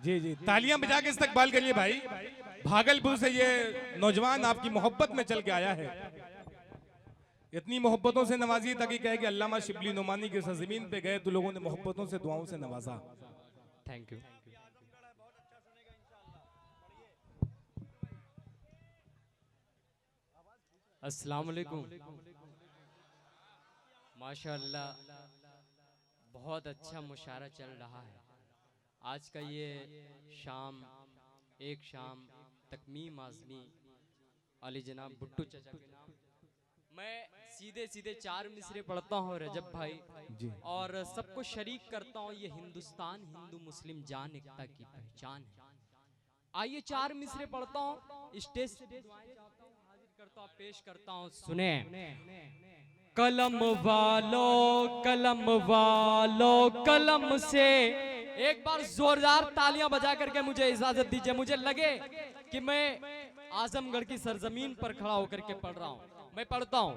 जी जी, तालियां बजा के इस्तकबाल करिए भाई। भागलपुर से ये नौजवान आपकी मोहब्बत में चल के आया है। इतनी मोहब्बतों से नवाजी ताकि कहे कि अल्लामा शिबली नुमानी के सरजमीन पे गए तो लोगों ने मोहब्बतों से दुआओं से नवाजा। Thank you. अस्सलाम वालेकुम। माशाअल्लाह बहुत अच्छा मुशायरा चल रहा है। आज का ये शाम एक शाम तकमीम आज़मी अली जनाब भुट्टू चचा के नाम। मैं सीधे सीधे 4 मिसरे पढ़ता हूँ रजब भाई जी। और सबको शरीक करता हूँ। ये हिंदुस्तान हिंदू मुस्लिम जान एकता की पहचान है। आइए 4 मिसरे पढ़ता हूँ, स्टेज से दुआएं चाहता हूँ, हाजिर करता हूँ, पेश करता हूँ। सुने। कलम वालों कलम वालों कलम से, एक बार जोरदार तालियां बजा करके मुझे इजाजत दीजिए। मुझे लगे कि मैं आजमगढ़ की सरजमीन पर खड़ा होकर के पढ़ रहा हूँ। मैं पढ़ता हूँ।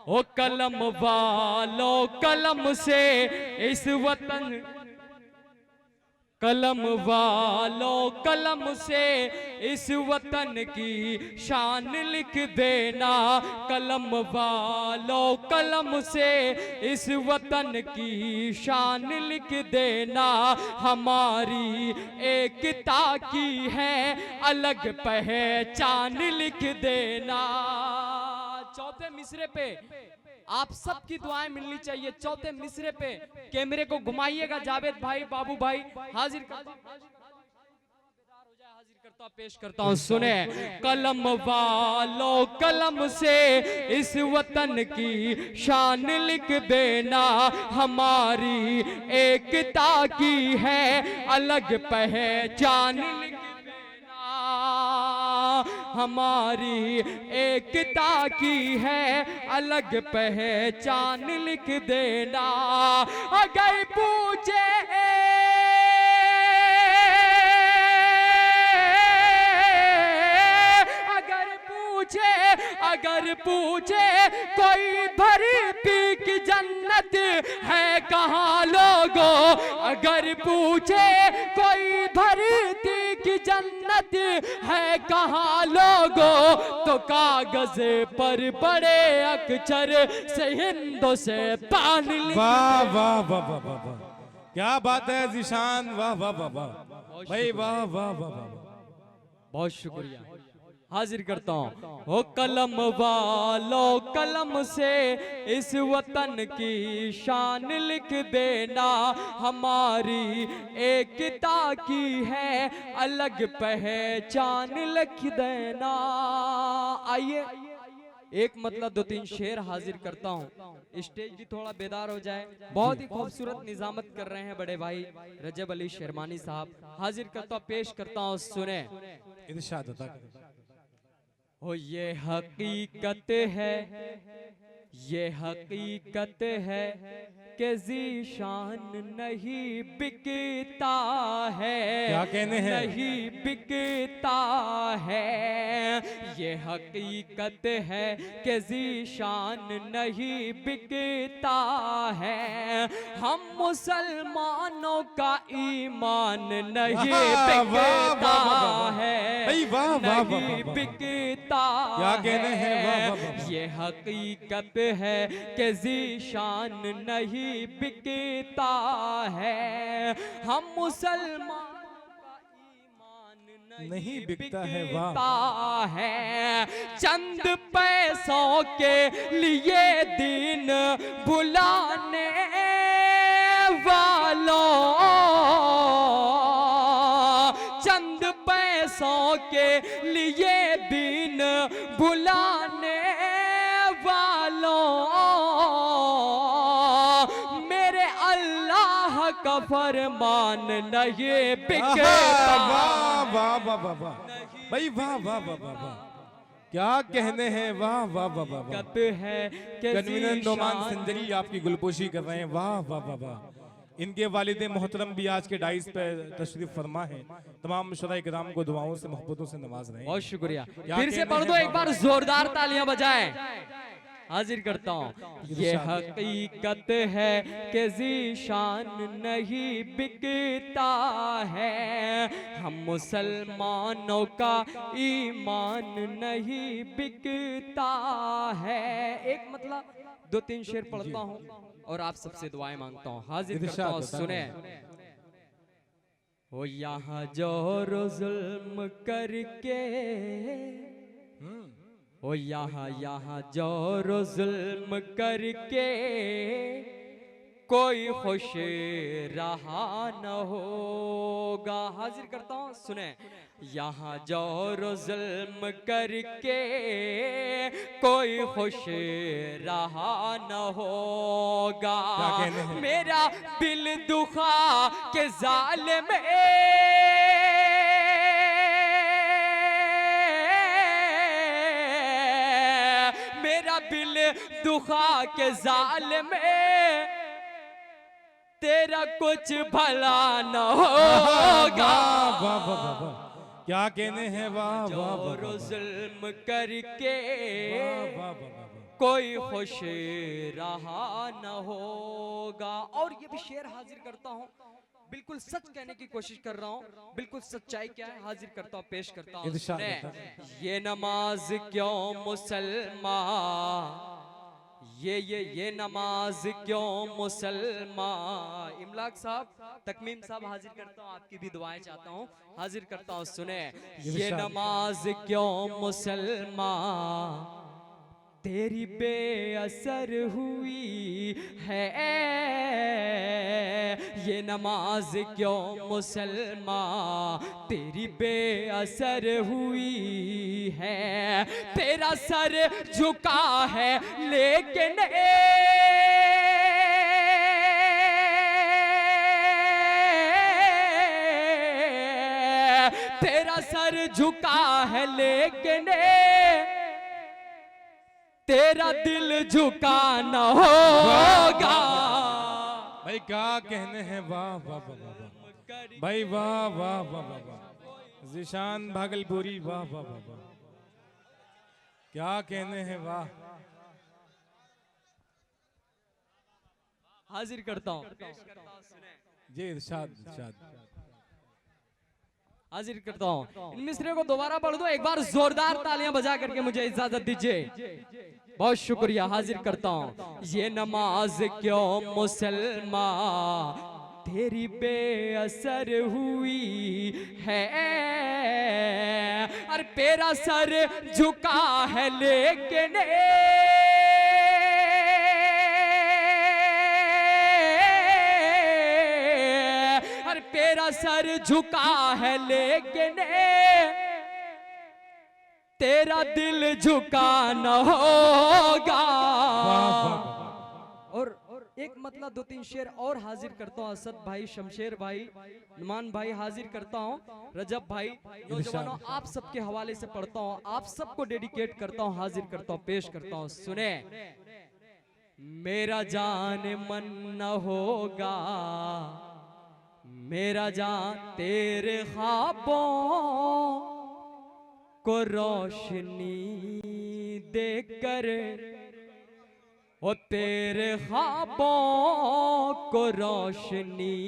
ओ कलम वालों कलम से इस वतन, कलम वालों कलम से इस वतन की शान लिख देना। कलम वालों कलम से इस वतन की शान लिख देना। हमारी एकता की है अलग पहचान लिख देना। चौथे मिसरे पे आप सबकी दुआएं मिलनी चाहिए। चौथे मिसरे पे कैमरे को घुमाइएगा जावेद भाई, बाबू भाई, हाजिर करता पेश करता हूँ। सुने। कलम वालों कलम से इस वतन की शान लिख देना। हमारी एकता की है अलग पहचान लिख देना। हमारी एकता की है अलग पहचान लिख देना। अगर पूछे अगर पूछे कोई भरी की जन्नत है कहाँ लोगों। अगर पूछे कोई भरी की जन्नत है कहाँ लोगों, तो कागज पर बड़े अक्षर से हिंदों से पान। वाह वाह वाह वाह वाह वाह, क्या बात है जिशान, वाह वाह वाह वाह भाई, वाह वाह वाह वाह। बहुत शुक्रिया। हाजिर करता हूँ। हो कलम वालों कलम से इस वतन की शान लिख देना। हमारी एकता की है अलग पहचान लिख देना। आइए एक मतलब 2-3 शेर हाजिर करता हूँ, स्टेज भी थोड़ा बेदार हो जाए। बहुत ही खूबसूरत निजामत कर रहे हैं बड़े भाई रजब अली शेरमानी साहब। हाजिर करता हूँ, पेश करता हूँ। सुने। इरशाद होता है। हो ये हकीकत है, ये हकीकत है कि ज़ीशान नहीं बिकता है। क्या कहने हैं? नहीं बिकता है। ये हकीकत है कि ज़ीशान नहीं बिकता है। हम मुसलमानों का ईमान नहीं बिकता है। नहीं बिकता। क्या कहने हैं? वाह वाह वाह। ये हकीकत है कि ज़ीशान नहीं बिकता है। हम मुसलमान का ईमान नहीं नहीं बिकता है। बिकता है। चंद पैसों के लिए दीन बुलाने वालों, चंद पैसों के लिए दीन बुलाने वालों, मेरे अल्लाह का फरमान नहीं बिकता। वाह वाह वाह वाह वाह भाई, वाह वाह वाह वाह वाह, क्या कहने हैं। वाह वाह वाह वाह वाह। है कि कन्वीनर नोमान ज़ीशान संजरी आपकी गुलपोशी कर रहे हैं। वाह वाह वाह वाह। इनके वालिद मोहतरम भी आज के डाइस पे तशरीफ फरमा है। तमाम शुरा इकराम को दुआओं से मोहब्बतों से नवाज रहे हैं। बहुत शुक्रिया। क्या फिर से कहने पढ़ दो हैं? एक बार, जोरदार तालियां बजाएं। हाजिर करता हूँ। ये हकीकत है कि ज़ीशान नहीं बिकता है, हम मुसलमानों का ईमान नहीं बिकता है। एक मतलब 2-3 शेर पढ़ता हूँ और आप सबसे दुआएं मांगता हूँ। हाजिर करता इरशाद हूँ, बता सुने। हो यहाँ जोर जुल्म करके, ओ यहाँ जोर जुल्म करके कोई खुश रहा न होगा। हाजिर करता हूँ, सुने। यहाँ जोर जुल्म करके कोई खुश रहा न होगा। क्या कहने हैं? मेरा दिल दुखा के जालिम मेरा दिल दुखा के जालिम तेरा कुछ भला न होगा। वाह वाह वाह वाह वाह, क्या कहने हैं, वाह वाह वाह वाह जोर वाह, जुल्म करके वाह वाह वाह वाह वाह। कोई खुश रहा न होगा। और ये भी शेर हाजिर करता हूँ, बिल्कुल सच कहने की कोशिश कर रहा हूँ, बिल्कुल सच्चाई क्या है हाजिर करता हूँ, पेश करता हूँ। इरशाद सुने। बता। ये नमाज क्यों मुसलमान, ये नमाज क्यों मुसलमान। इमलाक साहब, तकमीम साहब, हाजिर करता हूँ, आपकी भी दुआएं चाहता हूँ, हाजिर करता हूँ। सुने। ये नमाज क्यों मुसलमान तेरी बेअसर हुई है, ये नमाज क्यों मुसलमान तेरी बेअसर हुई है। तेरा सर झुका है लेकिन तेरा सर झुका है लेकिन तेरा दिल झुका न होगा। भाई क्या कहने हैं, वाह वाह वाह वाह वाह भाई, वाह वाह वाह वाह वाह। ज़ीशान भागलपुरी, वाह वाह वाह वाह, क्या कहने हैं, वाह। हाजिर करता हूँ, जी इरशाद इरशाद। हाजिर करता हूँ। इन मिसरे को दोबारा पढ़ दो, एक बार जोरदार तालियां बजा करके मुझे इजाजत दीजिए। बहुत शुक्रिया। हाजिर करता हूँ। ये नमाज क्यों मुसलमान तेरी बेअसर हुई है, अरे तेरा सर झुका है लेकिन तेरा सर झुका है लेकिन तेरा दिल झुका न होगा। और एक मतलब 2-3 शेर और हाजिर करता हूँ। असद भाई, शमशेर भाई, नुमान भाई, हाजिर करता हूँ। रजब भाई, नौजवानों, आप सबके हवाले से पढ़ता हूँ, आप सबको डेडिकेट करता हूँ, हाजिर करता हूँ, पेश करता हूँ। सुने। मेरा जान मन न होगा, मेरा जान तेरे ख्वाबों को रोशनी देकर, ओ तेरे ख्वाबों को रोशनी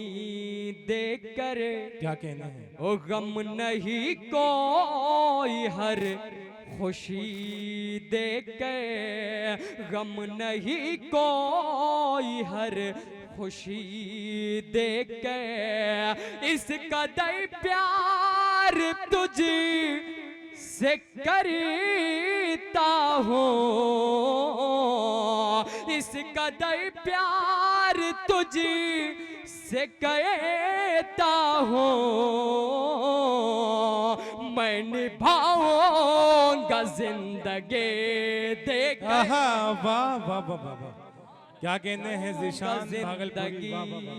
देकर, क्या कहने हैं, ओ गम नहीं कोई हर खुशी देकर, गम नहीं कोई हर खुशी देकर, इस कदर प्यार तुझ से करता हूँ, इस कदर प्यार तुझ से कहता हूँ, मैं निभाऊंगा जिंदगी देकर। वाह वाह वाह वाह वाह, क्या कहने हैं ज़ीशान भागलपुरी, वाह वाह वाह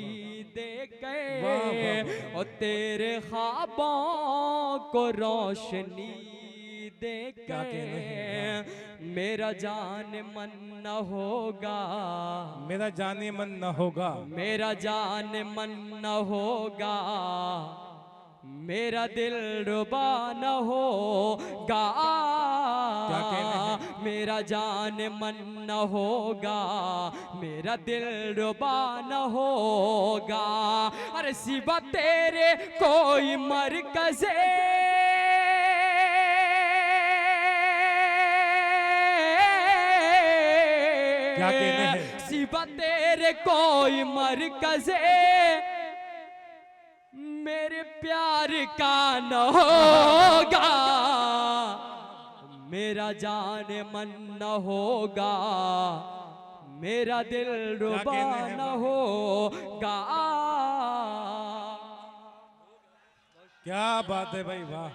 देकर, और तेरे ख्वाबों को रोशनी देकर, क्या कहने हैं, मेरा जान मन न होगा, मेरा जाने मन न होगा, मेरा जान मन न होगा, मेरा दिल रुबा न होगा, क्या कहने हैं? मेरा जान मन न होगा, मेरा दिल रुबा न होगा। अरे सिवा तेरे कोई मरकज़े क्या कहने हैं? सिवा तेरे कोई मरकज़े मेरे प्यार का न होगा, मेरा जान मन न होगा, मेरा दिल रुबा कहने हैं न भाई? होगा। क्या बात है भाई, वाह।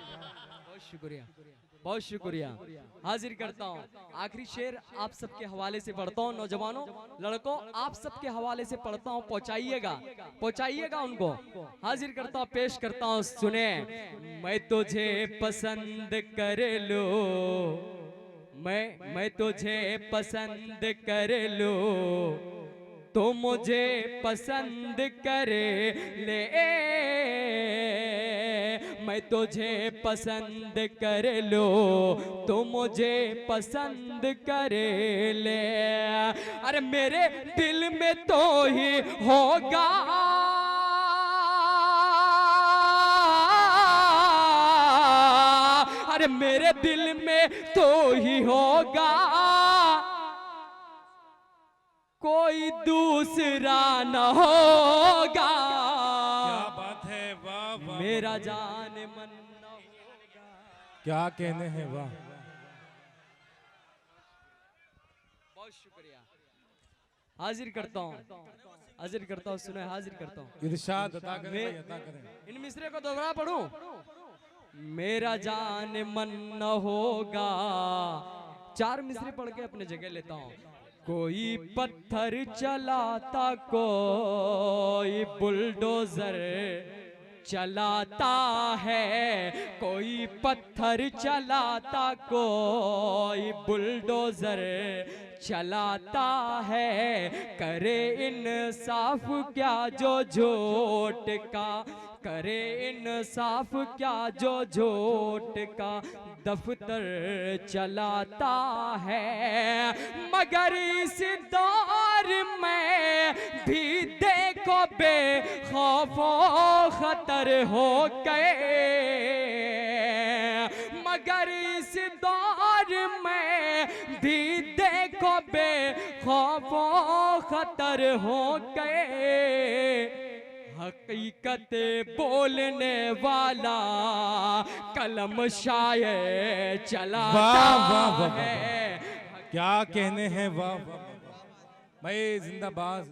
बहुत शुक्रिया, बहुत शुक्रिया। हाजिर करता हूँ आखिरी शेर आप सबके हवाले से पढ़ता हूँ। नौजवानों, लड़कों, आप सबके हवाले से पढ़ता हूँ, पहुँचाइएगा, पहुँचाइएगा उनको। हाजिर करता हूँ, पेश करता हूँ, सुने। मैं तुझे पसंद कर लो, मैं तुझे पसंद कर लो, तो मुझे पसंद करे ले। मैं तुझे पसंद कर लो, तो मुझे पसंद करे ले। अरे मेरे दिल में तो ही होगा, अरे मेरे दिल में तो ही होगा, कोई दूसरा न होगा। क्या बात है, वाह वाह। मेरा जान मन न होगा। क्या कहने हैं, वाह। बहुत शुक्रिया। हाजिर करता हूँ, हाजिर करता हूँ, सुनो, हाजिर करता हूँ। इरशाद अता करें भाई, अता करें। इन मिसरे को दोबारा पढ़ूं। मेरा जान मन न होगा, चार मिसरे पढ़ के अपने जगह लेता हूँ। कोई पत्थर चलाता, कोई बुलडोजर चलाता है, कोई पत्थर चलाता, कोई बुलडोजर चलाता है। करे इंसाफ क्या जो झोट का, करे इंसाफ क्या जो झोट का दफ्तर चलाता है। मगर इस दौर में भी देखो बेखौफो खतर हो गए, मगर इस दौर में भी देखो बेखौफो खतर हो गए। हकीकत बोलने वाला कलम शायर चलाता वाह, वाह, वाह, है। क्या कहने हैं, वाह वाह। भाई जिंदाबाद।